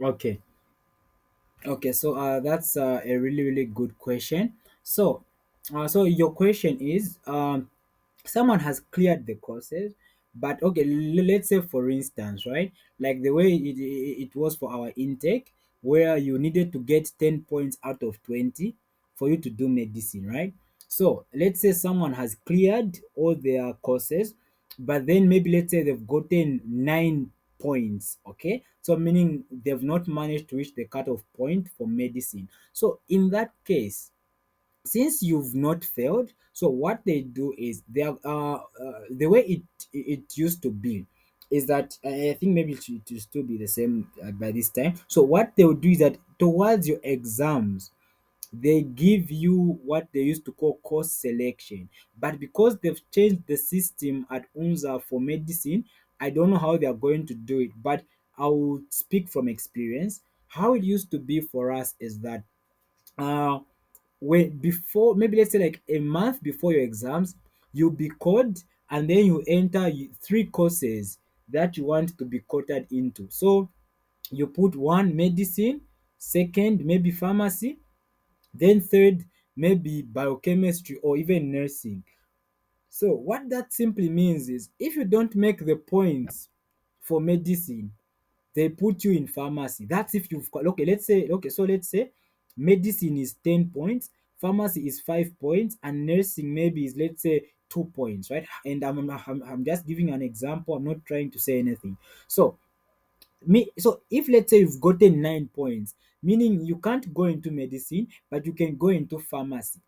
Okay. Okay, so that's a really really good question. So your question is, someone has cleared the courses, but okay, let's say for instance, right, like the way it was for our intake, where you needed to get 10 points out of 20 for you to do medicine, right? So let's say someone has cleared all their courses, but then maybe let's say they've gotten 9 points, okay, so meaning they've not managed to reach the cutoff point for medicine. So in that case, since you've not failed, so what they do is they are the way it used to be is that I think maybe it will still be the same by this time. So what they will do is that towards your exams, they give you what they used to call course selection. But because they've changed the system at UNZA for medicine, I don't know how they are going to do it, but I will speak from experience. How it used to be for us is that uh when before, maybe let's say like a month before your exams, you'll be called, and then you enter three courses that you want to be quoted into. So you put one medicine, second maybe pharmacy, then third maybe biochemistry or even nursing. So what that simply means is if you don't make the points for medicine, they put you in pharmacy. That's if you've got, okay, let's say medicine is 10 points, pharmacy is 5 points, and nursing maybe is, let's say, 2 points, right? And I'm just giving an example. I'm not trying to say anything. So so if let's say you've gotten 9 points, meaning you can't go into medicine, but you can go into pharmacy.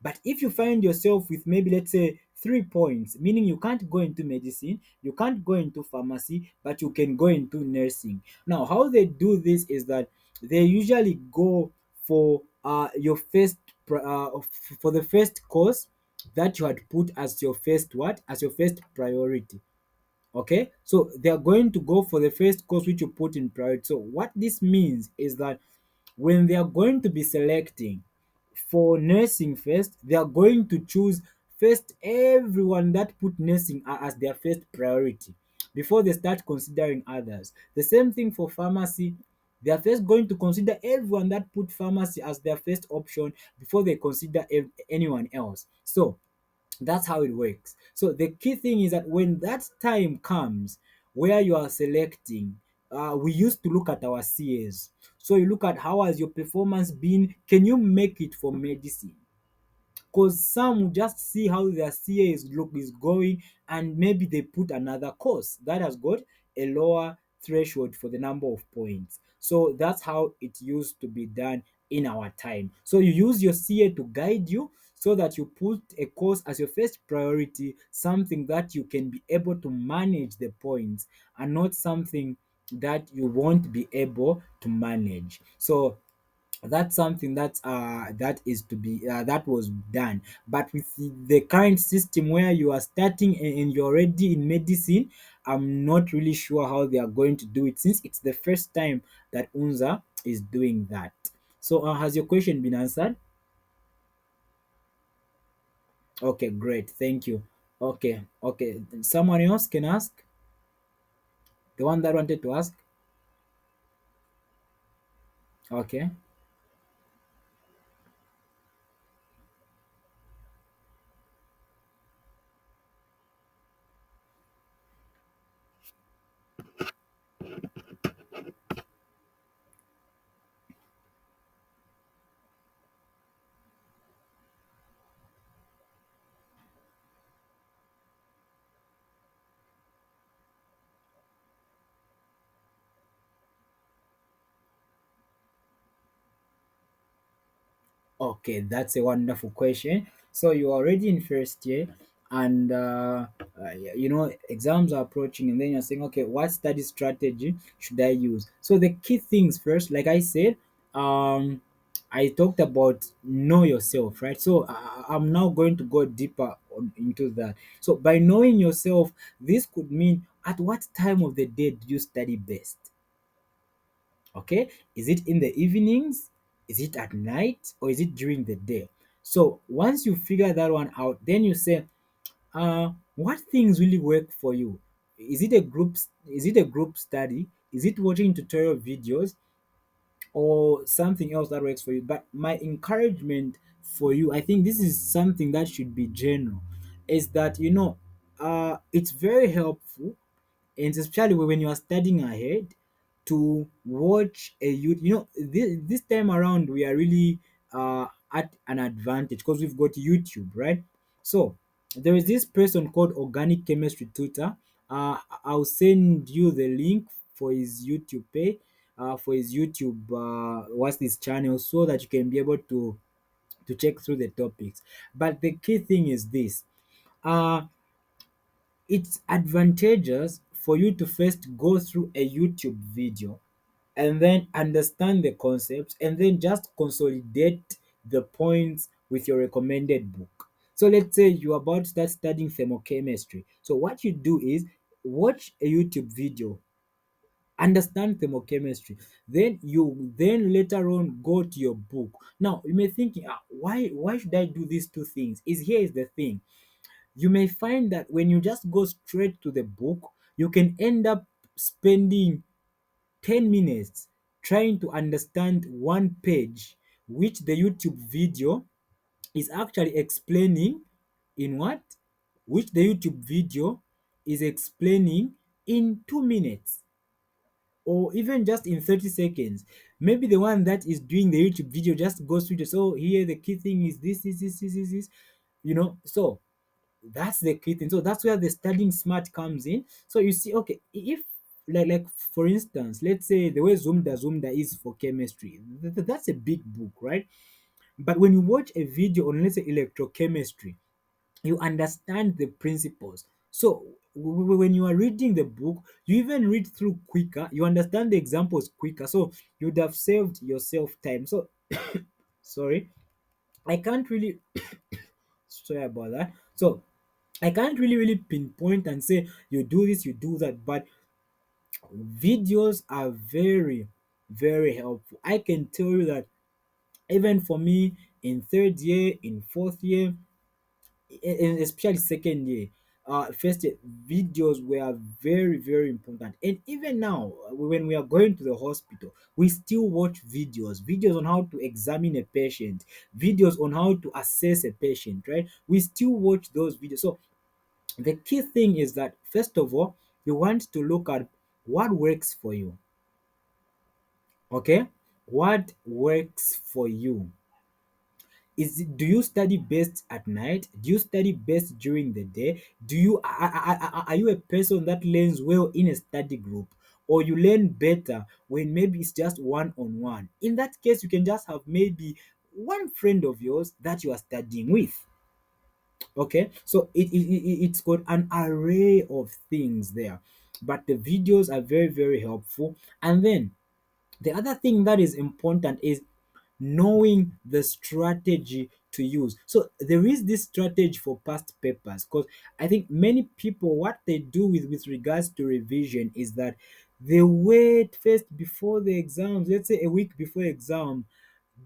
But if you find yourself with maybe let's say 3 points, meaning you can't go into medicine, you can't go into pharmacy, but you can go into nursing. Now, how they do this is that they usually go for your first for the first course that you had put as your first what as your first priority. Okay, so they are going to go for the first course which you put in priority. So what this means is that when they are going to be selecting for nursing first, they are going to choose first everyone that put nursing as their first priority before they start considering others. The same thing for pharmacy. They are first going to consider everyone that put pharmacy as their first option before they consider anyone else. So that's how it works. So the key thing is that when that time comes where you are selecting, we used to look at our CAs. So you look at how has your performance been? Can you make it for medicine? Because some will just see how their CA is going, and maybe they put another course that has got a lower threshold for the number of points. So that's how it used to be done in our time. So you use your CA to guide you so that you put a course as your first priority, something that you can be able to manage the points, and not something that you won't be able to manage. So that's something that is to be that was done. But with the current system where you are starting and you're already in medicine, I'm not really sure how they are going to do it, since it's the first time that UNZA is doing that. So has your question been answered? Okay, great, thank you. Okay, someone else can ask, the one that wanted to ask. Okay. Okay, that's a wonderful question. So you're already in first year, and exams are approaching, and then you're saying, okay, what study strategy should I use? So the key things first, like I said, I talked about know yourself, right? So I'm now going to go deeper into that. So by knowing yourself, this could mean at what time of the day do you study best? Okay, is it in the evenings, is it at night, or is it during the day? So once you figure that one out, then you say, what things really work for you? Is it a group study? Is it watching tutorial videos? or something else that works for you. But my encouragement for you, I think this is something that should be general, is that it's very helpful, and especially when you are studying ahead, to watch a this time around we are really at an advantage because we've got YouTube, right? So there is this person called Organic Chemistry Tutor. I'll send you the link for his YouTube page, for his YouTube what's this channel, so that you can be able to check through the topics. But the key thing is this: uh it's advantageous for you to first go through a YouTube video and then understand the concepts and then just consolidate the points with your recommended book. So let's say you're about to start studying thermochemistry. So what you do is watch a YouTube video, understand thermochemistry, then later on go to your book. Now you may think, why should I do these two things? Is Here is the thing: you may find that when you just go straight to the book, you can end up spending 10 minutes trying to understand one page, which the YouTube video is actually explaining in what? Which the YouTube video is explaining in 2 minutes, or even just in 30 seconds. Maybe the one that is doing the YouTube video just goes through just, oh, here the key thing is this. So that's the key thing. So that's where the studying smart comes in. So you see, okay, if like for instance, let's say the way Zumda is for chemistry, that's a big book, right? But when you watch a video on, let's say, electrochemistry, you understand the principles. So when you are reading the book, you even read through quicker, you understand the examples quicker, so you'd have saved yourself time. So sorry, I can't really sorry about that. So I can't really pinpoint and say you do this, you do that, but videos are very, very helpful. I can tell you that even for me in third year, in fourth year, and especially second year, first year, videos were very, very important. And even now, when we are going to the hospital, we still watch videos on how to examine a patient, videos on how to assess a patient, right? We still watch those videos. So the key thing is that, first of all, you want to look at what works for you. Okay? What works for you? Do you study best at night? Do you study best during the day? Do you are you a person that learns well in a study group, or you learn better when maybe it's just one on one? In that case, you can just have maybe one friend of yours that you are studying with. Okay, so it's got an array of things there, but the videos are very, very helpful. And then the other thing that is important is knowing the strategy to use. So there is this strategy for past papers, because I think many people, what they do with regards to revision is that they wait first before the exams, let's say a week before exam.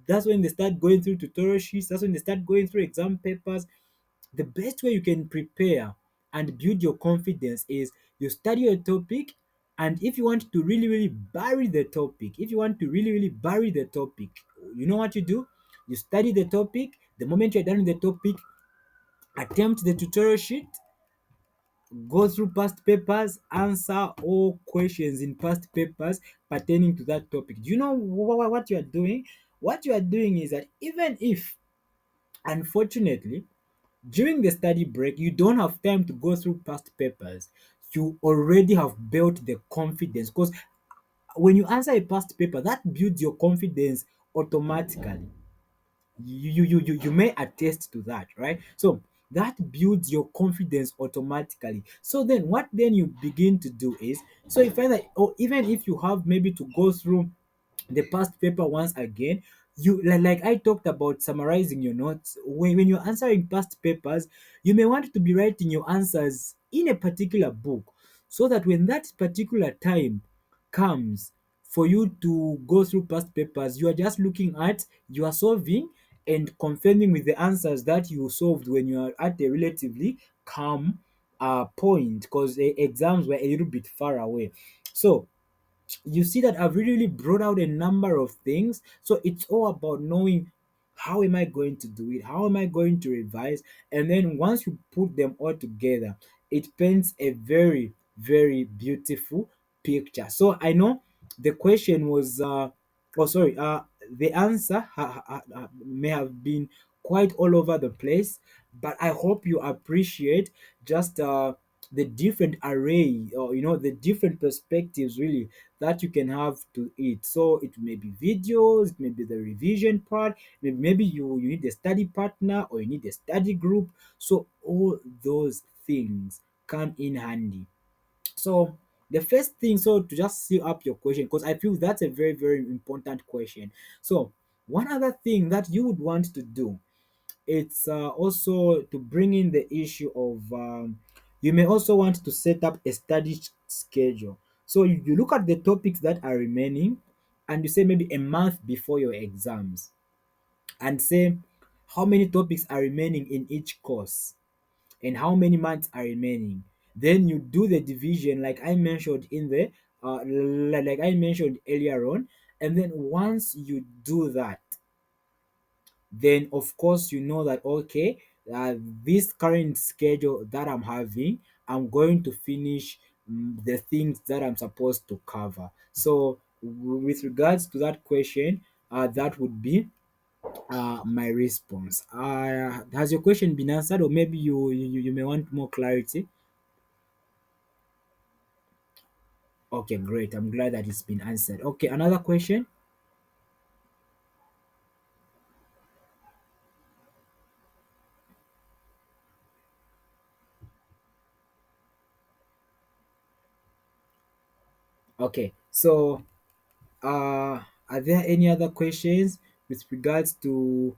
That's when they start going through tutorial sheets, that's when they start going through exam papers. The best way you can prepare and build your confidence is you study a topic, and if you want to really, really bury the topic, if you want to really, really bury the topic, you know what you do? You study the topic. The moment you're done with the topic, attempt the tutorial sheet, go through past papers, answer all questions in past papers pertaining to that topic. Do you know what you are doing? What you are doing is that, even if, unfortunately, during the study break, you don't have time to go through past papers, you already have built the confidence, because when you answer a past paper, that builds your confidence automatically. You may attest to that, right? So that builds your confidence automatically. So then what then you begin to do is, so you find that, or even if you have maybe to go through the past paper once again, you like I talked about summarizing your notes. When you're answering past papers, you may want to be writing your answers in a particular book, so that when that particular time comes for you to go through past papers, you are just looking at, you are solving and confirming with the answers that you solved when you are at a relatively calm point, because exams were a little bit far away. So you see that I've really brought out a number of things. So it's all about knowing how am I going to do it? How am I going to revise? And then once you put them all together, it paints a very, very beautiful picture. So I know the question was, oh, sorry, the answer may have been quite all over the place, but I hope you appreciate just the different array, or the different perspectives really that you can have to it. So it may be videos, it may be the revision part, maybe you need a study partner or you need a study group. So all those things come in handy. So the first thing, so to just seal up your question, because I feel that's a very, very important question. So one other thing that you would want to do, it's also to bring in the issue of, you may also want to set up a study schedule. So you look at the topics that are remaining, and you say maybe a month before your exams, and say how many topics are remaining in each course and how many months are remaining. Then you do the division like I mentioned in the like I mentioned earlier on. And then once you do that, then of course you know that okay, this current schedule that I'm having, I'm going to finish the things that I'm supposed to cover. So with regards to that question, that would be my response. Has your question been answered, or maybe you may want more clarity? Okay, great, I'm glad that it's been answered. Okay, another question. Okay, so are there any other questions with regards to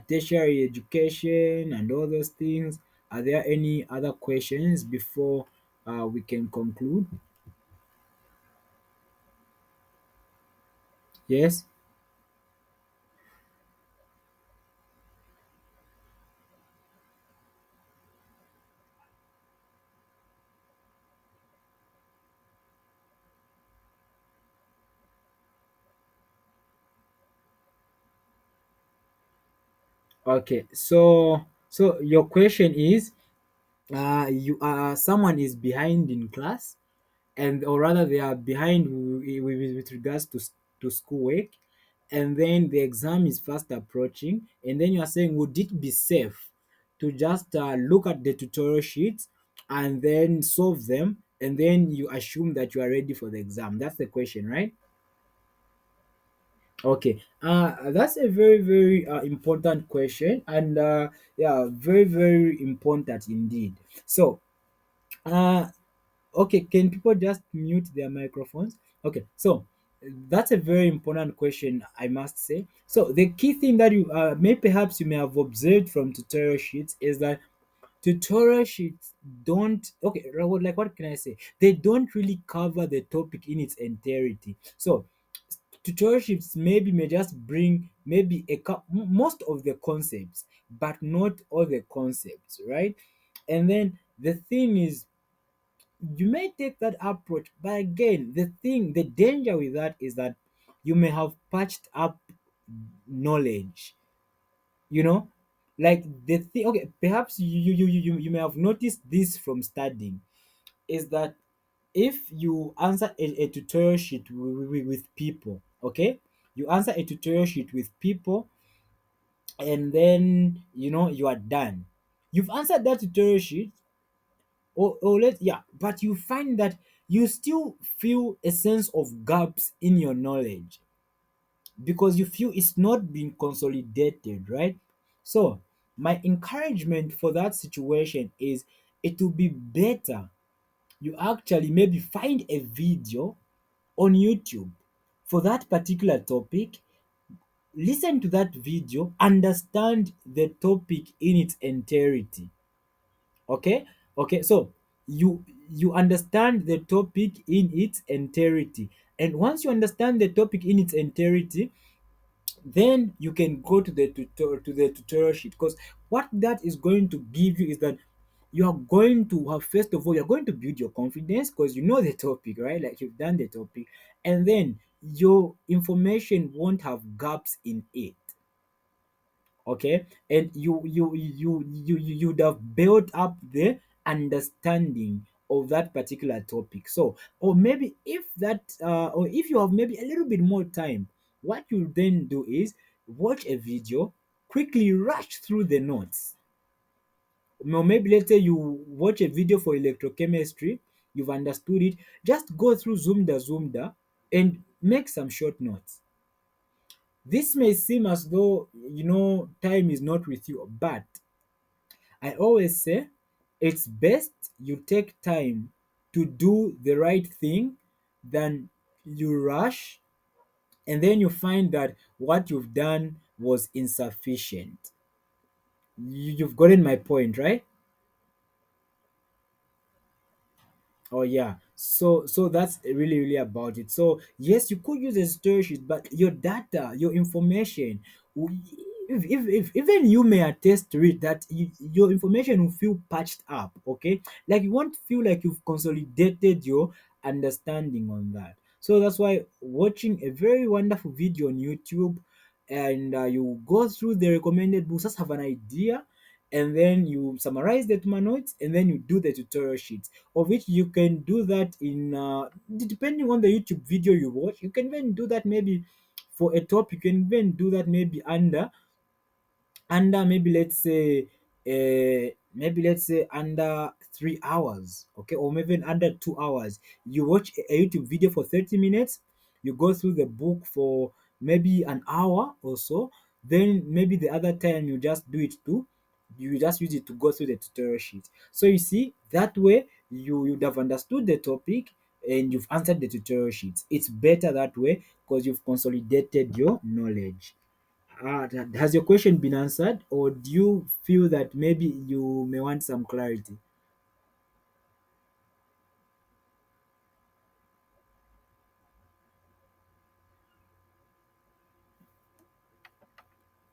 tertiary education and all those things? Are there any other questions before we can conclude? Yes. Okay. So your question is, you are someone is behind in class, and or rather they are behind with regards to schoolwork, and then the exam is fast approaching, and then you are saying, would it be safe to just look at the tutorial sheets and then solve them, and then you assume that you are ready for the exam? That's the question, right? Okay, that's a very, very important question, and yeah, very, very important indeed. So uh okay, can people just mute their microphones? Okay, so that's a very important question, I must say. So the key thing that you may perhaps you may have observed from tutorial sheets is that tutorial sheets don't, okay, like what can I say? They don't really cover the topic in its entirety. So tutorial sheets maybe may just bring maybe most of the concepts, but not all the concepts, right? And then the thing is, you may take that approach, but again, the danger with that is that you may have patched up knowledge, you know like the thing. Okay, perhaps you may have noticed this from studying, is that if you answer a tutorial sheet with people, okay, you answer a tutorial sheet with people, and then you are done. You've answered that tutorial sheet, or let yeah, but you find that you still feel a sense of gaps in your knowledge because you feel it's not being consolidated, right? So my encouragement for that situation is, it will be better you actually maybe find a video on YouTube for that particular topic, listen to that video, understand the topic in its entirety. Okay, okay, so you understand the topic in its entirety, and once you understand the topic in its entirety, then you can go to the tutorial sheet, because what that is going to give you is that you're going to have, first of all, you're going to build your confidence because you know the topic, right? Like you've done the topic, and then your information won't have gaps in it. Okay, and you'd have built up the understanding of that particular topic. So, or maybe if that or if you have maybe a little bit more time, what you then do is watch a video, quickly rush through the notes. Or maybe let's say you watch a video for electrochemistry, you've understood it, just go through zoomda and make some short notes. This may seem as though time is not with you, but I always say it's best you take time to do the right thing than you rush and then you find that what you've done was insufficient. You've gotten my point, right? Oh yeah. So that's really about it. So yes, you could use a storage sheet, but your data, your information, w- if even you may attest to it that your information will feel patched up. Okay, like you won't feel like you've consolidated your understanding on that. So that's why watching a very wonderful video on YouTube, and you go through the recommended books, just have an idea, and then you summarize the Tuma notes, and then you do the tutorial sheets, of which you can do that in depending on the YouTube video you watch. You can even do that maybe for a topic. You can even do that maybe under maybe let's say under 3 hours, okay, or maybe under 2 hours. You watch a YouTube video for 30 minutes, you go through the book for maybe an hour or so, then maybe the other time you just use it to go through the tutorial sheet. So you see, that way you'd have understood the topic and you've answered the tutorial sheets. It's better that way because you've consolidated your knowledge. Has your question been answered, or do you feel that maybe you may want some clarity?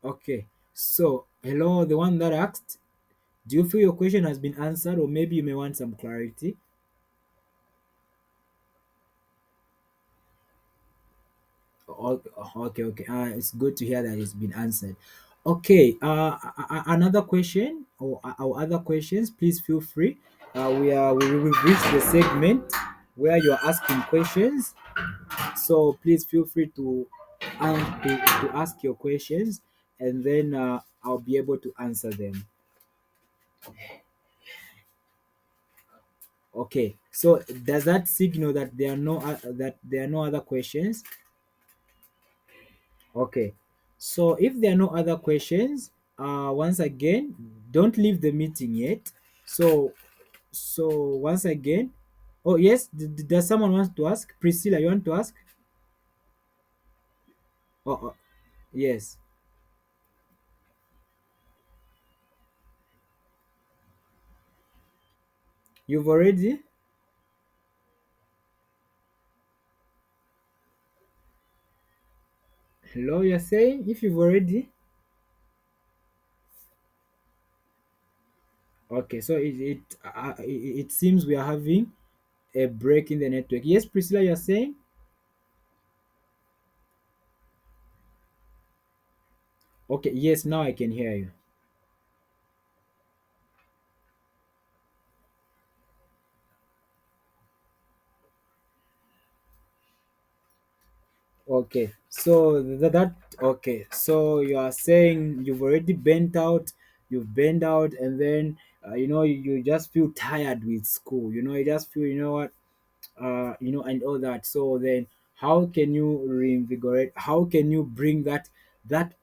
Okay, so hello, the one that asked, do you feel your question has been answered, or maybe you may want some clarity? Okay. It's good to hear that it's been answered. Okay, another question or other questions, please feel free. We've reached the segment where you're asking questions. So please feel free to ask your questions, and then I'll be able to answer them. Okay. So does that signal that there are no other questions? Okay. So if there are no other questions, once again, don't leave the meeting yet. So once again, oh yes, does someone want to ask? Priscilla, you want to ask? Oh, yes. You've already. Hello, you're saying if you've already. Okay, so it seems we are having a break in the network. Yes, Priscilla, you're saying. Okay, yes, now I can hear you. Okay, so okay, so you are saying you've already you've bent out, and then you just feel tired with school. You just feel, what, and all that. So then, how can you reinvigorate? How can you bring that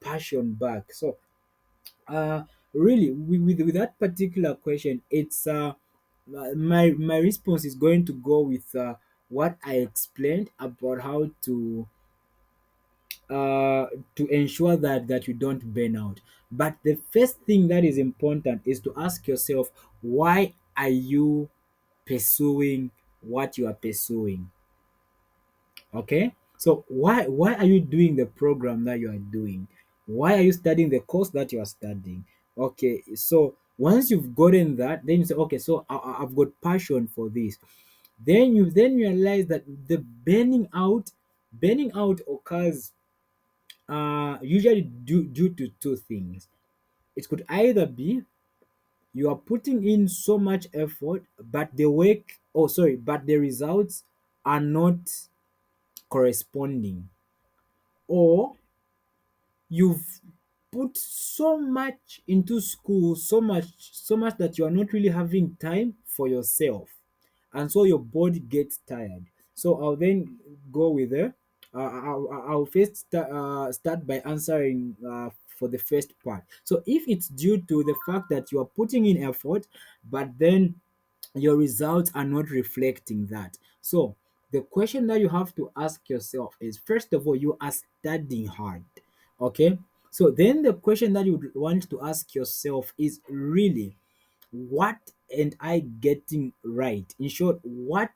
passion back? So uh really, with that particular question, it's my response is going to go with what I explained about how uh to ensure that you don't burn out. But the first thing that is important is to ask yourself, why are you pursuing what you are pursuing? Okay, so why are you doing the program that you are doing? Why are you studying the course that you are studying? Okay, so Once you've gotten that, then you say, okay, so I've got passion for this. Then you then realize that the burning out occurs usually due to two things. It could either be you are putting in so much effort, but the work, oh sorry, but the results are not corresponding, or you've put so much into school, so much that you are not really having time for yourself, and so your body gets tired. So I'll then go with the I'll first start by answering for the first part. So if it's due to the fact that you are putting in effort, but then your results are not reflecting that. So the question that you have to ask yourself is, first of all, you are studying hard. Okay. So then the question that you would want to ask yourself is, really, what am I getting right? In short, what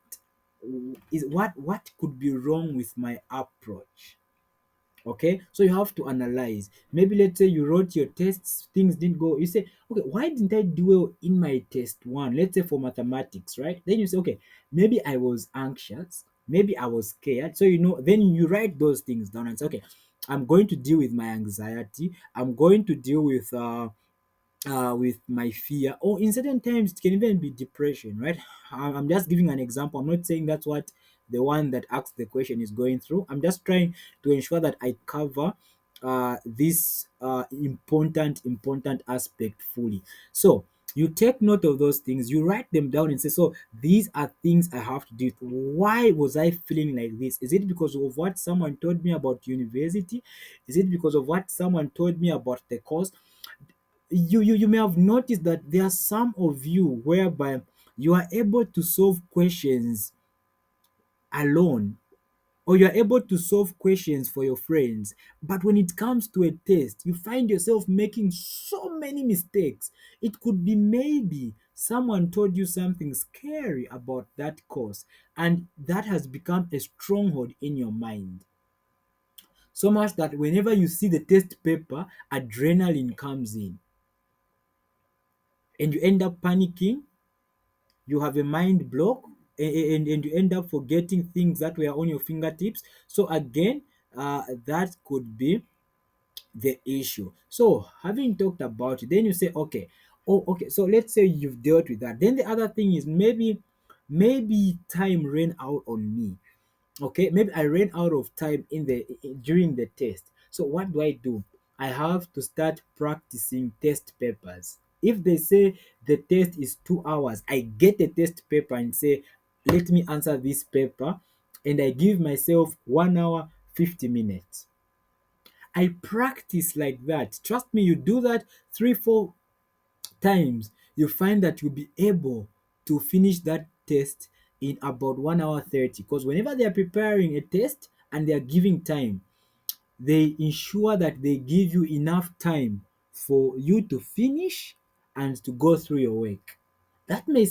could be wrong with my approach? Okay, so you have to analyze. Maybe let's say you wrote your tests, things didn't go. You say, okay, why didn't I do well in my test one? Let's say for mathematics, right? Then you say, okay, maybe I was anxious, maybe I was scared. So then you write those things down and say, okay, I'm going to deal with my anxiety. I'm going to deal with my fear, or in certain times it can even be depression, right? I'm just giving an example. I'm not saying that's what the one that asked the question is going through. I'm just trying to ensure that I cover this important aspect fully. So you take note of those things, you write them down and say, so these are things I have to do. Why was I feeling like this? Is it because of what someone told me about university? Is it because of what someone told me about the course? You may have noticed that there are some of you whereby you are able to solve questions alone, or you are able to solve questions for your friends, but when it comes to a test you find yourself making so many mistakes. It could be maybe someone told you something scary about that course, and that has become a stronghold in your mind, so much that whenever you see the test paper, adrenaline comes in and you end up panicking. You have a mind block, and you end up forgetting things that were on your fingertips. So again, that could be the issue. So having talked about it, then you say, okay, oh okay, so let's say you've dealt with that. Then the other thing is, maybe time ran out on me. Okay, maybe I ran out of time during the test. So what do? I have to start practicing test papers. If they say the test is 2 hours, I get a test paper and say, let me answer this paper, and I give myself 1 hour 50 minutes. I practice like that. Trust me, you do that 3 4 times, you find that you'll be able to finish that test in about 1 hour 30. Because whenever they are preparing a test and they are giving time, they ensure that they give you enough time for you to finish and to go through your work. That may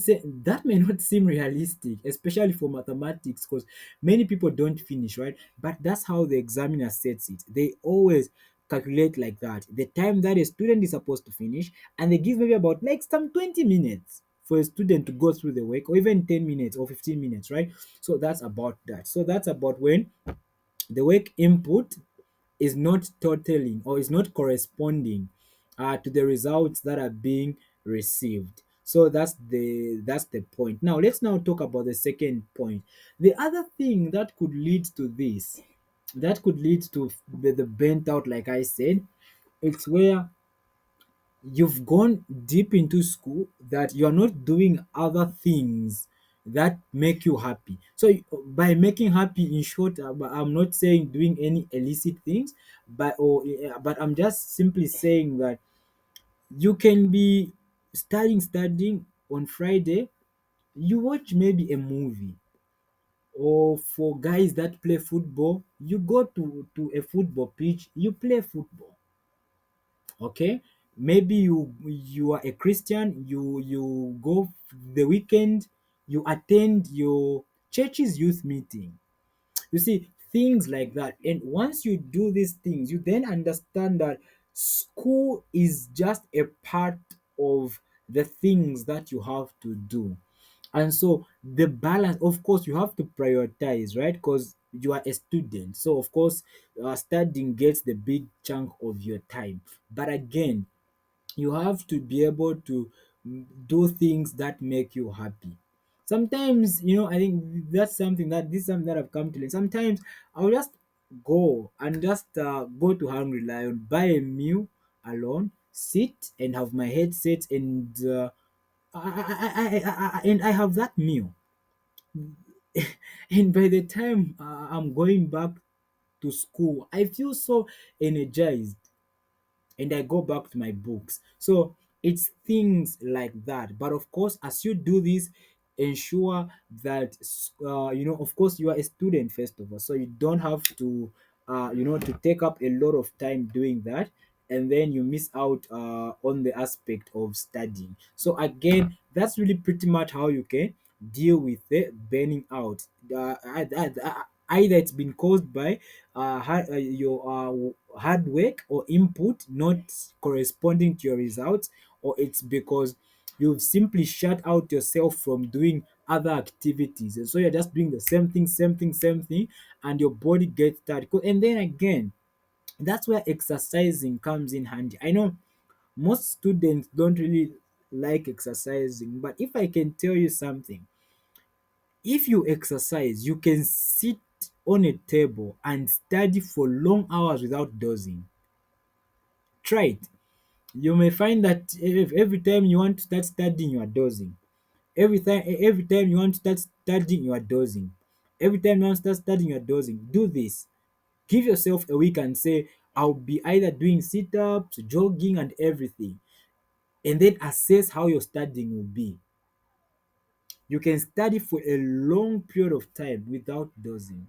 not seem realistic, especially for mathematics, because many people don't finish, right? But that's how the examiner sets it. They always calculate like that. The time that a student is supposed to finish, and they give maybe about like some 20 minutes for a student to go through the work, or even 10 minutes or 15 minutes, right? So that's about that. So that's about when the work input is not totaling or is not corresponding to the results that are being received. So that's the point. Now let's now talk about the second point. The other thing that could lead to this, that could lead to the burnt out, like I said, it's where you've gone deep into school that you're not doing other things that make you happy. So by making happy, in short, I'm not saying doing any illicit things, but I'm just simply saying that you can be studying on Friday, you watch maybe a movie, or for guys that play football, you go to a football pitch, you play football. Okay, maybe you are a Christian, you go the weekend, you attend your church's youth meeting. You see, things like that. And once you do these things, you then understand that school is just a part of the things that you have to do. And so the balance, of course, you have to prioritize, right? Because you are a student, so of course, studying gets the big chunk of your time. But again, you have to be able to do things that make you happy. Sometimes, I think that's something that this is something that I've come to learn. Sometimes I'll just go and just go to Hungry Lion, buy a meal alone, sit and have my headset, and I have that meal. And by the time I'm going back to school, I feel so energized, and I go back to my books. So it's things like that. But of course, as you do this, ensure that of course, you are a student first of all, so you don't have to to take up a lot of time doing that, and then you miss out on the aspect of studying. So again, that's really pretty much how you can deal with the burning out. Either it's been caused by your hard work or input not corresponding to your results, or it's because you've simply shut out yourself from doing other activities, and so you're just doing the same thing, same thing, same thing, and your body gets tired. And then again, that's where exercising comes in handy. I know most students don't really like exercising, but if I can tell you something, if you exercise, you can sit on a table and study for long hours without dozing. Try it. You may find that if every time you want to start studying, you are dozing. Every time you want to start studying, you are dozing. Every time you want to start studying, you are dozing. Do this. Give yourself a week and say, I'll be either doing sit-ups, jogging, and everything. And then assess how your studying will be. You can study for a long period of time without dozing.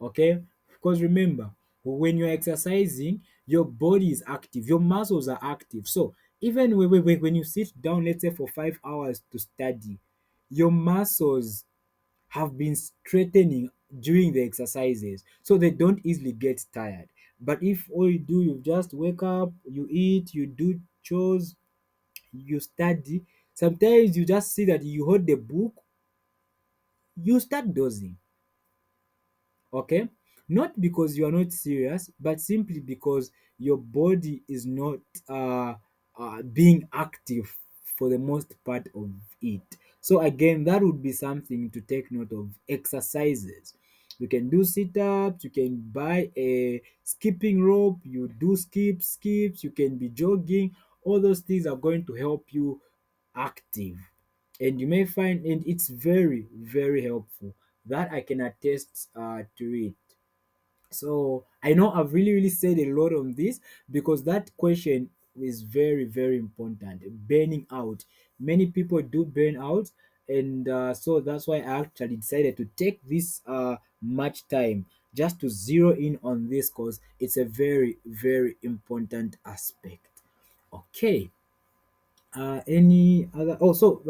Okay, because remember, when you're exercising, your body is active, your muscles are active. So even when you sit down, let's say for 5 hours to study, your muscles have been strengthening during the exercises, so they don't easily get tired. But if all you do, you just wake up, you eat, you do chores, you study, sometimes you just see that you hold the book, you start dozing. Okay, not because you are not serious, but simply because your body is not being active for the most part of it. So again, that would be something to take note of. Exercises, you can do sit-ups, you can buy a skipping rope, you do skips, you can be jogging. All those things are going to help you active, and you may find, and it's very very helpful. That I can attest to it. So I know I've really said a lot on this, because that question is very very important. Burning out, many people do burn out, and so that's why I actually decided to take this much time just to zero in on this, because it's a very very important aspect. Okay. Any other? Oh, so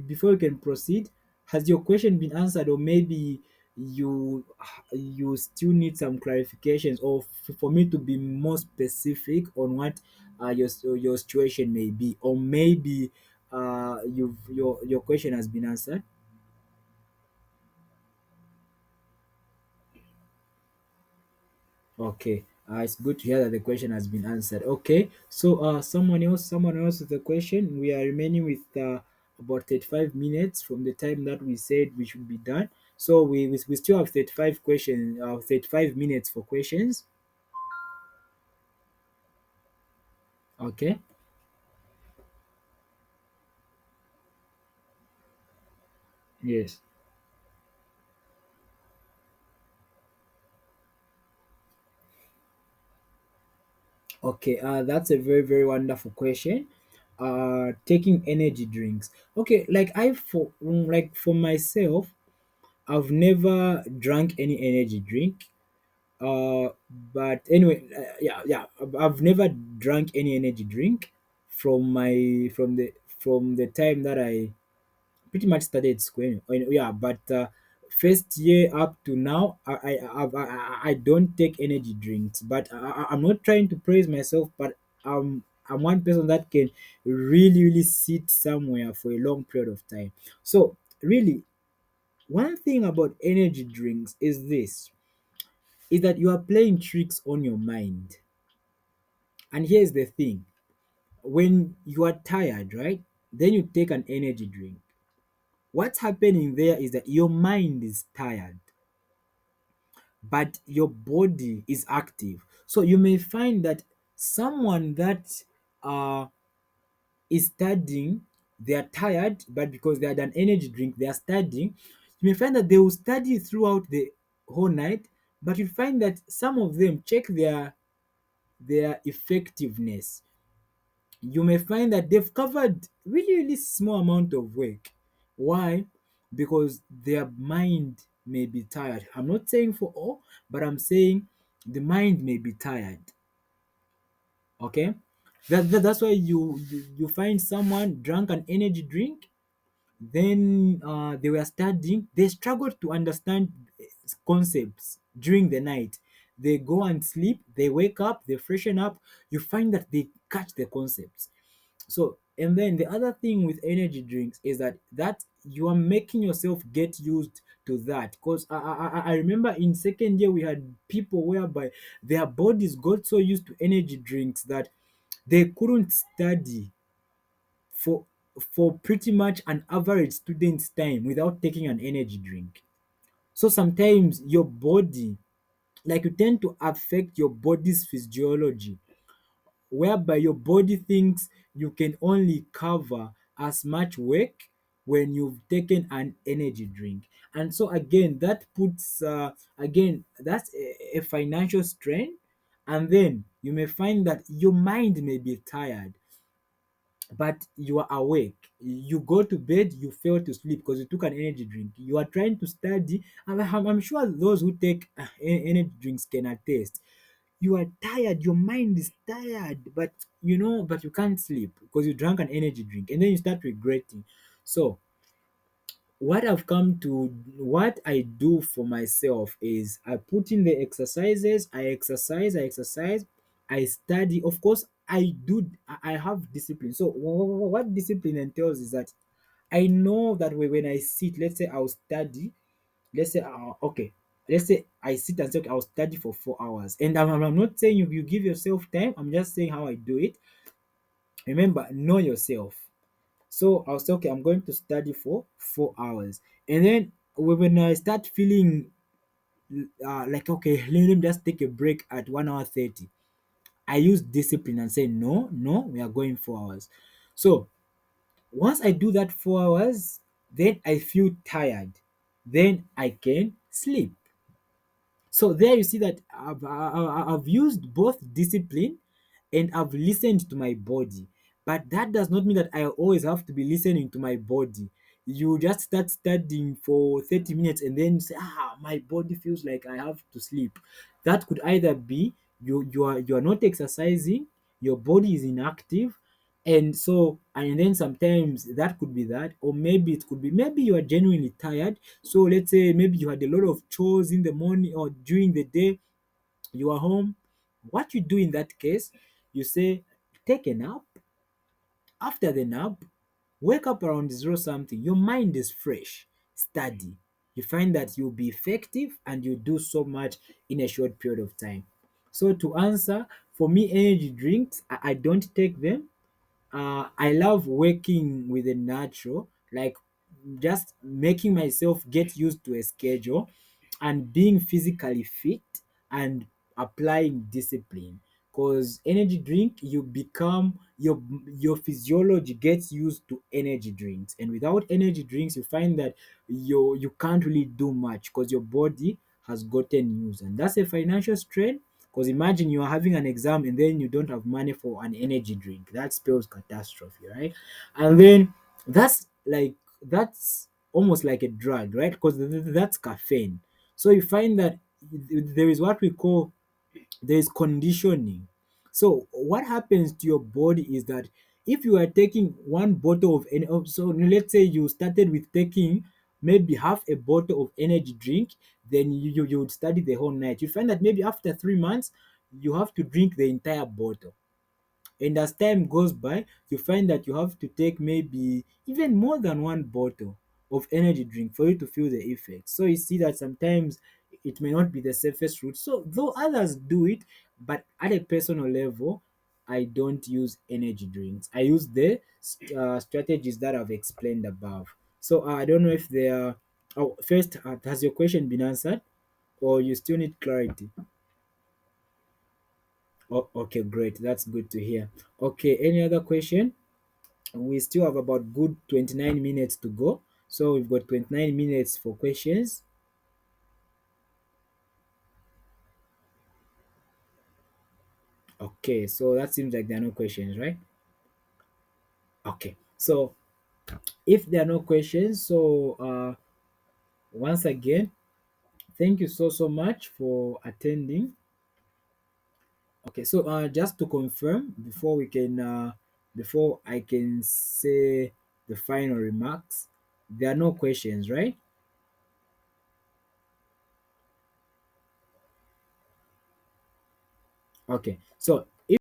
before we can proceed, has your question been answered, or maybe you you still need some clarifications, or for me to be more specific on what your situation may be, or maybe your question has been answered. Okay, it's good to hear that the question has been answered. Okay, so someone else with a question. We are remaining with about 35 minutes from the time that we said we should be done. So we still have 35 minutes for questions. Okay, yes. Okay, that's a very very wonderful question. Taking energy drinks. Okay, like for myself, I've never drank any energy drink. But anyway, yeah, I've never drank any energy drink from the time that I pretty much started school. Yeah, but first year up to now, I don't take energy drinks. But I'm not trying to praise myself, but I'm one person that can really, really sit somewhere for a long period of time. So, really, one thing about energy drinks is that you are playing tricks on your mind. And here's the thing, when you are tired, right? Then you take an energy drink. What's happening there is that your mind is tired, but your body is active. So you may find that someone that uh, is studying, they are tired, but because they had an energy drink, they are studying. You may find that they will study throughout the whole night, but you find that some of them check their effectiveness. You may find that they've covered really, really small amount of work. Why? Because their mind may be tired. I'm not saying for all, but I'm saying the mind may be tired. Okay, that's why you find someone drank an energy drink, then they were studying, they struggled to understand concepts during the night. They go and sleep, they wake up, they freshen up, you find that they catch the concepts. So, and then the other thing with energy drinks is that you are making yourself get used to that. Because I remember in second year we had people whereby their bodies got so used to energy drinks that they couldn't study for pretty much an average student's time without taking an energy drink. So sometimes your body, like, you tend to affect your body's physiology, whereby your body thinks you can only cover as much work when you've taken an energy drink. And so again, that puts again, that's a financial strain. And then you may find that your mind may be tired, but you are awake. You go to bed, you fail to sleep because you took an energy drink. You are trying to study, and I'm sure those who take energy drinks can attest. You are tired, your mind is tired, but but you can't sleep because you drank an energy drink, and then you start regretting. So what I do for myself is I put in the exercises, I exercise, I study. Of course, I have discipline. So what discipline entails is that I know that when I sit, let's say I'll study, let's say okay, let's say I sit and say, okay, I'll study for 4 hours. And I'm not saying you give yourself time, I'm just saying how I do it. Remember, know yourself. So I'll say, okay, I'm going to study for 4 hours. And then when I start feeling like, okay, let me just take a break at 1 hour 30, I use discipline and say, no, no, we are going 4 hours. So once I do that 4 hours, then I feel tired. Then I can sleep. So there you see that I've used both discipline and I've listened to my body. But that does not mean that I always have to be listening to my body. You just start studying for 30 minutes and then say, my body feels like I have to sleep. That could either be you are not exercising, your body is inactive, and then sometimes that could be that, or maybe it could be maybe you are genuinely tired. So let's say maybe you had a lot of chores in the morning or during the day, you are home. What you do in that case, you say, take a nap. After the nap, wake up around zero something. Your mind is fresh. Study. You find that you'll be effective and you do so much in a short period of time. So to answer, for me, energy drinks, I don't take them. I love working with the natural, like just making myself get used to a schedule and being physically fit and applying discipline. Because energy drink, you become your physiology gets used to energy drinks, and without energy drinks, you find that you can't really do much because your body has gotten used, and that's a financial strain. Because imagine you are having an exam and then you don't have money for an energy drink. That spells catastrophe, right? And then that's almost like a drug, right? Because that's caffeine. So you find that there is what we call there is conditioning. So what happens to your body is that if you are taking one bottle of so let's say you started with taking maybe half a bottle of energy drink, then you would study the whole night. You find that maybe after 3 months you have to drink the entire bottle. And as time goes by, you find that you have to take maybe even more than one bottle of energy drink for you to feel the effect. So you see that sometimes it may not be the safest route. So though others do it, but at a personal level, I don't use energy drinks. I use the strategies that I've explained above. So I don't know if they are. Oh, first, has your question been answered, or you still need clarity? Oh, okay, great. That's good to hear. Okay, any other question? We still have about good 29 minutes to go. So we've got 29 minutes for questions. Okay, so that seems like there are no questions, right? Okay, so if there are no questions, so once again, thank you so much for attending. Okay, so just to confirm before we can before I can say the final remarks, there are no questions, right? Okay, so